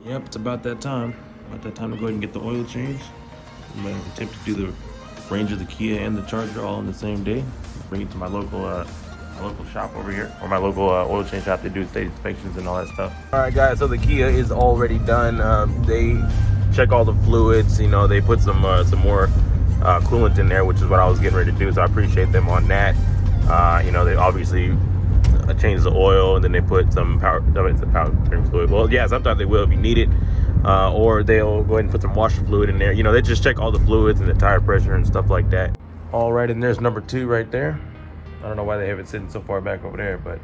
Yep, it's about that time. About that time to go ahead and get the oil change. I'm gonna attempt to do the Ranger, the Kia, and the Charger all in the same day. Bring it to my local shop over here, or my local oil change shop. They do state inspections and all that stuff. All right, guys. So the Kia is already done. They check all the fluids. You know, they put some more coolant in there, which is what I was getting ready to do. So I appreciate them on that. You know, they obviously change the oil, and then they put some power fluid. Well, yeah, sometimes they will if you need it, or they'll go ahead and put some washer fluid in there. You know, they just check all the fluids and the tire pressure and stuff like that. All right, and there's number 2 right there. I don't know why they have it sitting so far back over there, but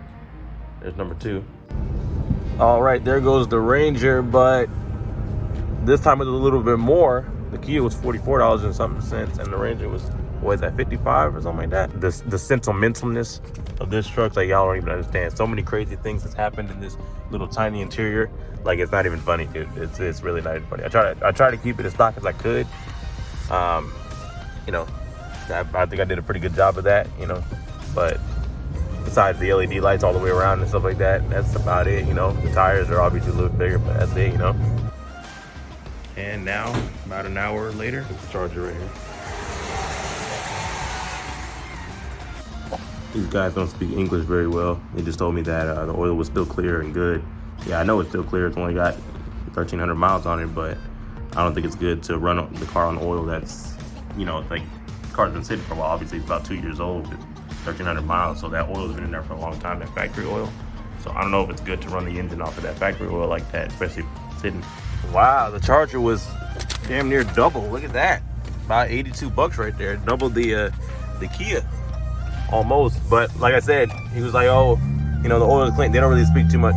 there's number 2. All right, there goes the Ranger, but this time it's a little bit more. The Kia was $44 and something cents, and the Ranger was, what is that, 55 or something like that? The sentimentalness of this truck, like, y'all don't even understand. So many crazy things that's happened in this little tiny interior. Like, it's not even funny, dude. It's really not even funny. I try to keep it as stock as I could. You know, I think I did a pretty good job of that, you know. But besides the LED lights all the way around and stuff like that, that's about it, you know. The tires are obviously a little bigger, but that's it, you know. And now, about an hour later, it's the Charger right here. These guys don't speak English very well. They just told me that the oil was still clear and good. Yeah, I know it's still clear. It's only got 1,300 miles on it, but I don't think it's good to run the car on oil that's, you know, like, the car's been sitting for a while. Obviously, it's about 2 years old, 1,300 miles, so that oil's been in there for a long time, that factory oil. So I don't know if it's good to run the engine off of that factory oil like that, especially sitting. Wow, the Charger was damn near double. Look at that. About $82 right there. Double the Kia. Almost. But like I said, he was like, oh, you know, the oil is clean. They don't really speak too much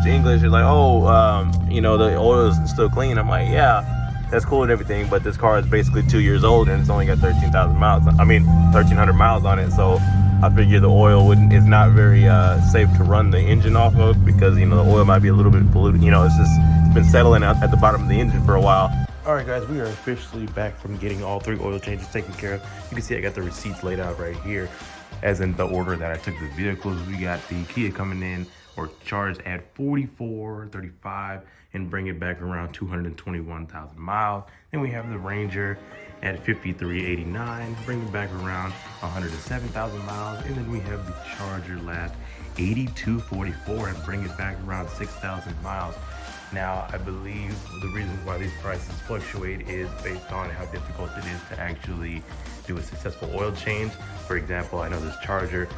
English. They're like, oh, you know, the oil is still clean. I'm like, yeah, that's cool and everything, but this car is basically 2 years old and it's only got 13,000 miles. I mean, 1,300 miles on it. So I figure the oil is not very safe to run the engine off of, because, you know, the oil might be a little bit polluted. You know, it's been settling out at the bottom of the engine for a while. All right, guys, we are officially back from getting all 3 oil changes taken care of. You can see I got the receipts laid out right here, as in the order that I took the vehicles. We got the Kia coming in, or charged at $44.35, and bring it back around 221,000 miles. Then we have the Ranger at $53.89, bring it back around 107,000 miles. And then we have the Charger last $82.44 and bring it back around 6,000 miles. Now, I believe the reason why these prices fluctuate is based on how difficult it is to actually do a successful oil change. For example, I know this Charger,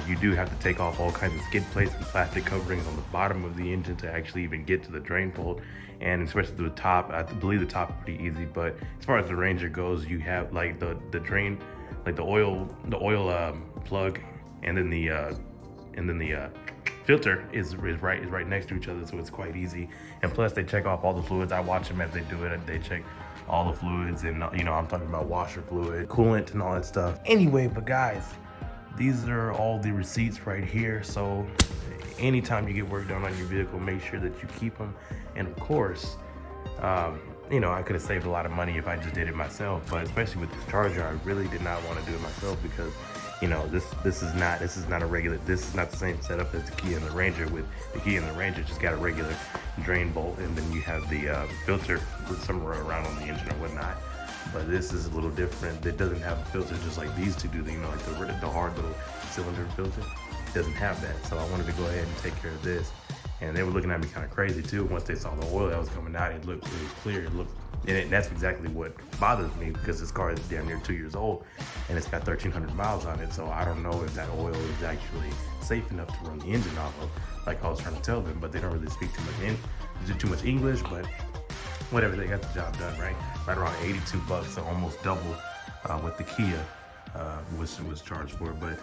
you do have to take off all kinds of skid plates and plastic coverings on the bottom of the engine to actually even get to the drain bolt. And especially the top, I believe the top is pretty easy, but as far as the Ranger goes, you have like the drain, like the oil plug, and then the filter is right next to each other, so it's quite easy. And plus, they check off all the fluids. I watch them as they do it. They check all the fluids, and you know, I'm talking about washer fluid, coolant, and all that stuff. Anyway, but guys, these are all the receipts right here. So anytime you get work done on your vehicle, make sure that you keep them. And of course, you know, I could have saved a lot of money if I just did it myself, but especially with this Charger, I really did not want to do it myself, because, you know, this is not the same setup as the Kia and the Ranger. With the Kia and the Ranger, just got a regular drain bolt, and then you have the filter somewhere around on the engine or whatnot. But this is a little different. It doesn't have a filter just like these two do. You know, like the hard little cylinder filter. It doesn't have that. So I wanted to go ahead and take care of this. And they were looking at me kind of crazy too. Once they saw the oil that was coming out, it was clear. And that's exactly what bothers me, because this car is damn near 2 years old and it's got 1,300 miles on it. So I don't know if that oil is actually safe enough to run the engine off of, like I was trying to tell them. But they don't really speak too much English, but whatever, they got the job done, right? Right around $82, so almost double what the Kia was charged for. But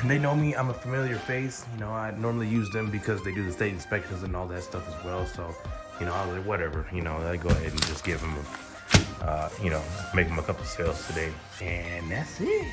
they know me, I'm a familiar face. You know, I normally use them because they do the state inspections and all that stuff as well. So, you know, I was like, whatever, you know, I go ahead and just give them, you know, make them a couple sales today. And that's it.